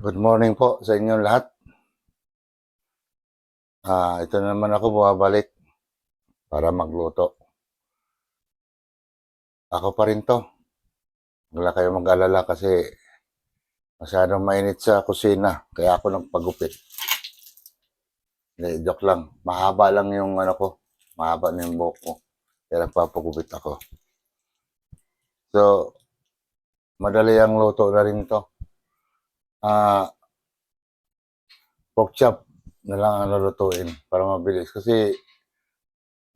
Good morning po sa inyo lahat. Ito na naman ako bumabalik para magluto. Ako pa rin to. Wala kayong mag-alala kasi masyadong mainit sa kusina. Kaya ako nagpagupit. Hindi, joke lang. Mahaba lang yung ko. Mahaba na yung buhok ko. Kaya nagpapagupit ako. So, madali ang luto na rin to. Pork chop na lang ang lulutuin para mabilis. Kasi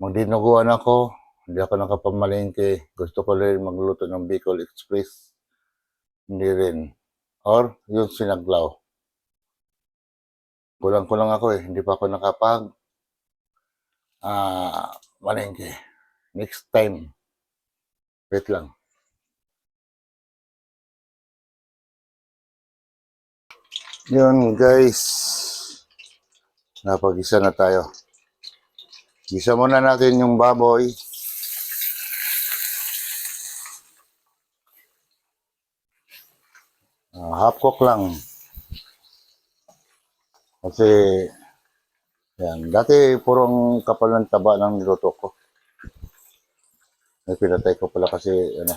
magdinuguan ako. Hindi ako nakapamalengke. Gusto ko rin magluto ng Bicol Express. Hindi rin. Or yung sinaglaw. Kulang-kulang ako eh. Hindi pa ako nakapag malengke. Next time. Wait lang. Yun guys. Napag-isa na tayo. Gisa muna natin yung baboy. Half cook lang. Kasi yan. Dati purong kapal ng taba ng niluto ko. May pinatay ko pala kasi yan.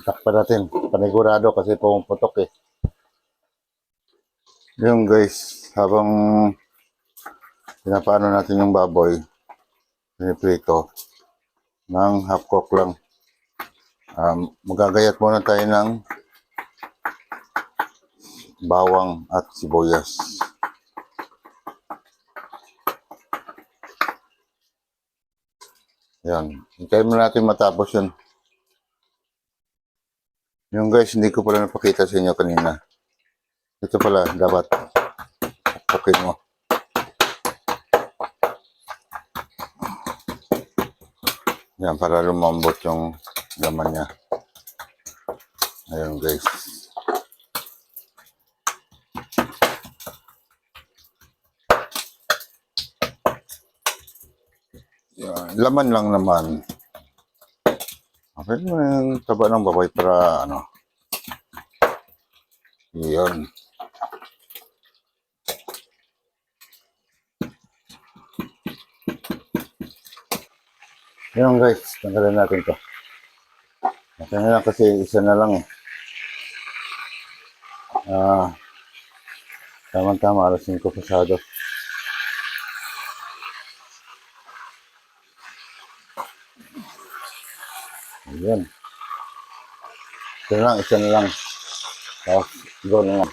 Takpan natin. Panigurado kasi pumuputok eh. Yung guys, habang pinapaano natin yung baboy, piniprito ng half cook lang. Magagayat muna tayo ng bawang at sibuyas. Yan. Hintayin mo natin matapos yun. Yung guys, hindi ko pala napakita sa inyo kanina. Ito pala, dapat okay mo. Yan, para lumambot yung laman niya. Ayun guys. Yan, laman lang naman. Okay mo yung taba ng baboy para yun. Yun guys, tanggalin natin to. Okay na lang kasi isa na lang eh. Tama-tama, alas 5 pasado. Ayan. Isa na lang. Tapos, go na lang.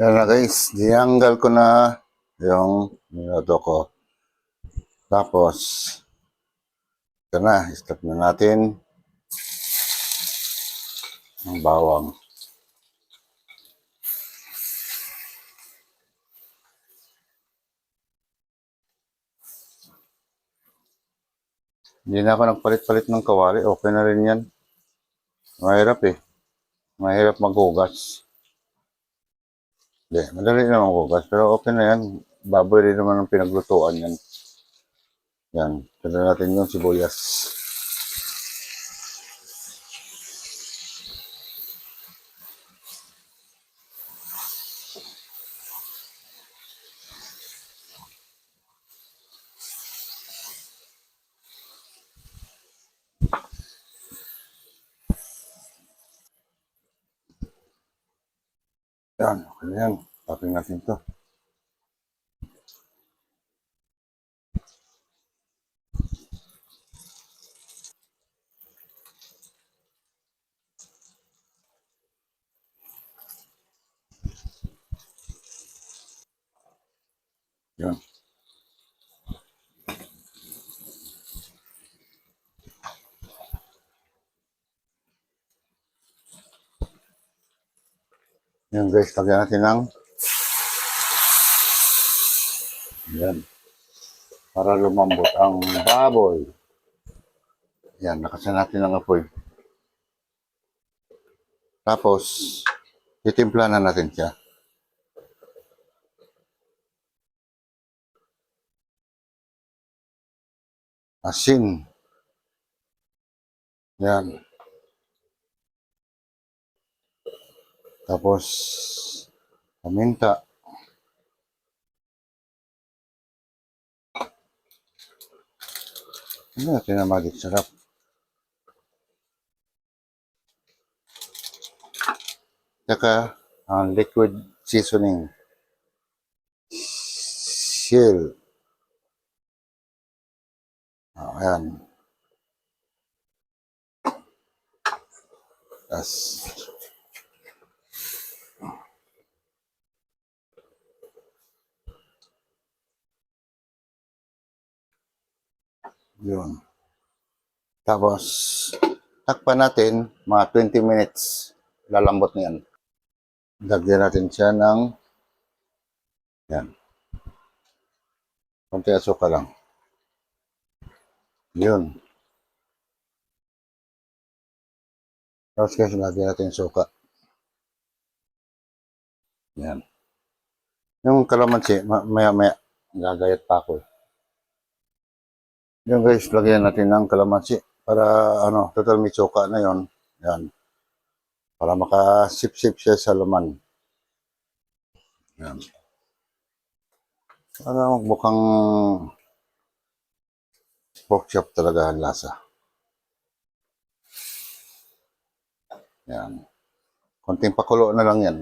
Yan na guys, dianggal ko na yung minuto ko. Tapos, ito na, stop na natin ang bawang. Hindi na ako nagpalit-palit ng kawali. Okay na rin yan. Mahirap eh. Mahirap maghugas. Hindi, madali na maghugas. Pero okay na yan. Baboy rin naman ang pinaglutuan yan. Yan. Tignan natin yung sibuyas. Yan. Okay na yan. Tapin natin to. Yan. Yan guys, lagyan natin ng yan. Para lumambot ang baboy. Yan, nakasan natin ang apoy. Tapos, Titimpla na natin siya. Asin. Yan. Tapos, paminta. Ano natin na magic sarap. Saka, ang liquid seasoning. Chill. Ayan. Tapos, yun. Tapos, takpan natin mga 20 minutes. Lalambot niyan. Lagyan natin siya ng yan. Konti asuka lang. Yun. Tapos guys, lagyan natin suka. Yan. Yung kalamansi, maya-maya, gagayat pa ako. Yun guys, lagyan natin ng kalamansi para total may suka na yon. Yan. Para makasip-sip siya sa laman. Yan. Para mukhang pork chop talaga ang lasa. Yan. Konting pakulo na lang yan.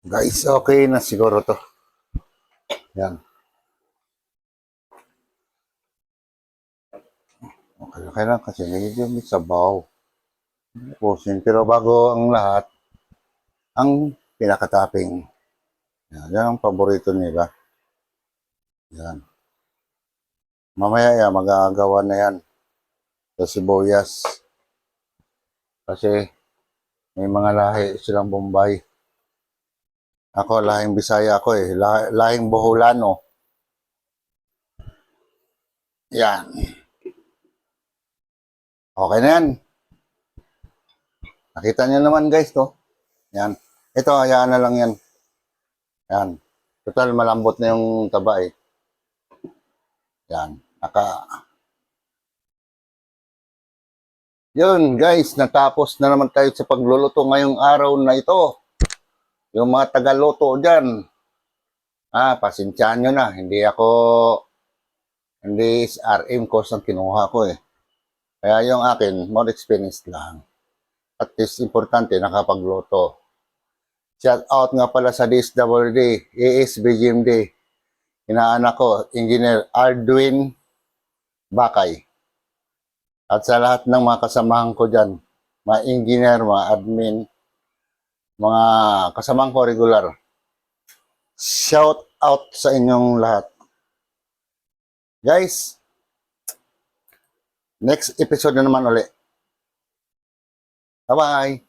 Guys, okay na siguro to. Yan. Okay lang kasi medyo may sabaw. Pusin. Pero bago ang lahat, ang pinakatapping. Yan ang paborito nila. Yan. Mamaya yan, magagawa na yan sa sibuyas. Kasi may mga lahi silang Bombay. Ako, lahing Bisaya ako eh. Lahing Boholano. Yan. Okay na yan. Nakita niyo naman guys to. Yan. Ito, hayaan na lang yan. Yan. Total, malambot na yung taba eh. Yan. Yun guys, natapos na naman tayo sa pagluluto ngayong araw na ito. Yung mga tagaluto dyan. Pasensyahan nyo na. Hindi RM course ang kinuha ko eh. Kaya yung akin, more experience lang. At least importante, nakapagluto. Shout out nga pala sa DSWD, ASBGMD. Inaanak ko, Engineer Arduin Bakay. At sa lahat ng mga kasamahan ko dyan, mga engineer, mga admin, mga kasamahan ko regular. Shout out sa inyong lahat. Guys, next episode na naman ulit. Bye-bye!